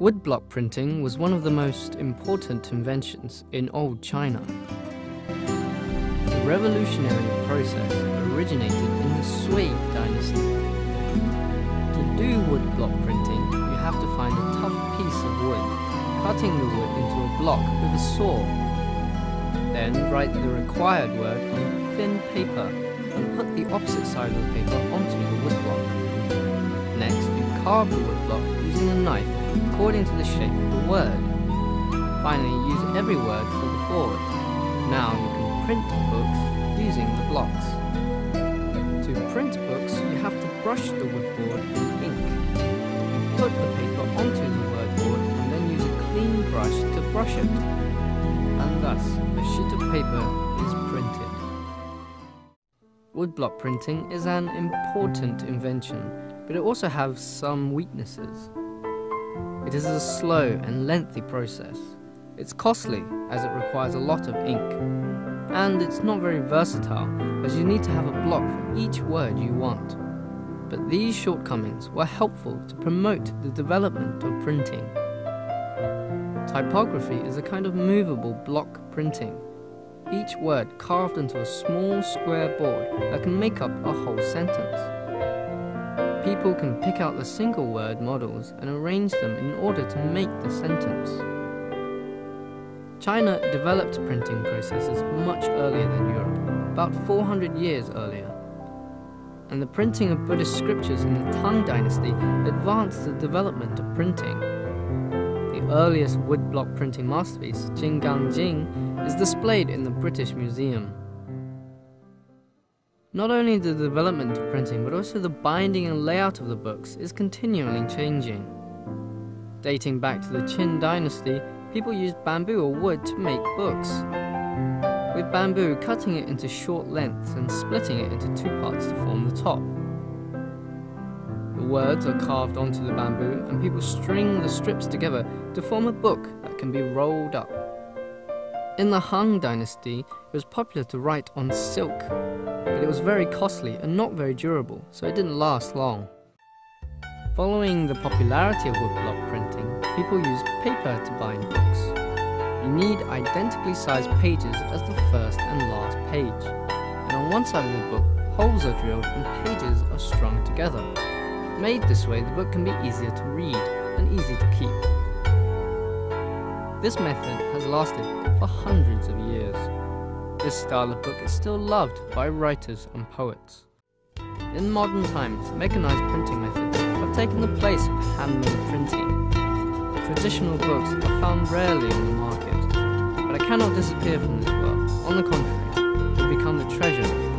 Woodblock printing was one of the most important inventions in old China. The revolutionary process originated in the Sui dynasty. To do woodblock printing, you have to find a tough piece of wood, cutting the wood into a block with a saw. Then write the required word on thin paper and put the opposite side of the paper onto the woodblock. Next, you carve the woodblock using a knife according to the shape of the word. Finally, use every word for the board. Now you can print books using the blocks. To print books, you have to brush the woodboard in ink. Put the paper onto the wordboard and then use a clean brush to brush it. And thus, a sheet of paper is printed. Woodblock printing is an important invention, but it also has some weaknesses. It is a slow and lengthy process. It's costly as it requires a lot of ink. And it's not very versatile as you need to have a block for each word you want. But these shortcomings were helpful to promote the development of printing. Typography is a kind of movable block printing. Each word carved into a small square board that can make up a whole sentence. People can pick out the single word models and arrange them in order to make the sentence. China developed printing processes much earlier than Europe, about 400 years earlier. And the printing of Buddhist scriptures in the Tang dynasty advanced the development of printing. The earliest woodblock printing masterpiece, Jinggang Jing, is displayed in the British Museum. Not only the development of printing, but also the binding and layout of the books is continually changing. Dating back to the Qin dynasty, people used bamboo or wood to make books. With bamboo, cutting it into short lengths and splitting it into two parts to form the top. The words are carved onto the bamboo and people string the strips together to form a book that can be rolled up. In the Han dynasty, it was popular to write on silk, but it was very costly and not very durable, so it didn't last long. Following the popularity of woodblock printing, people used paper to bind books. You need identically sized pages as the first and last page, and on one side of the book, holes are drilled and pages are strung together. Made this way, the book can be easier to read and easy to keep. This method has lasted for hundreds of years. This style of book is still loved by writers and poets. In modern times, mechanized printing methods have taken the place of handmade printing. Traditional books are found rarely on the market, but it cannot disappear from this world. On the contrary, they become the treasure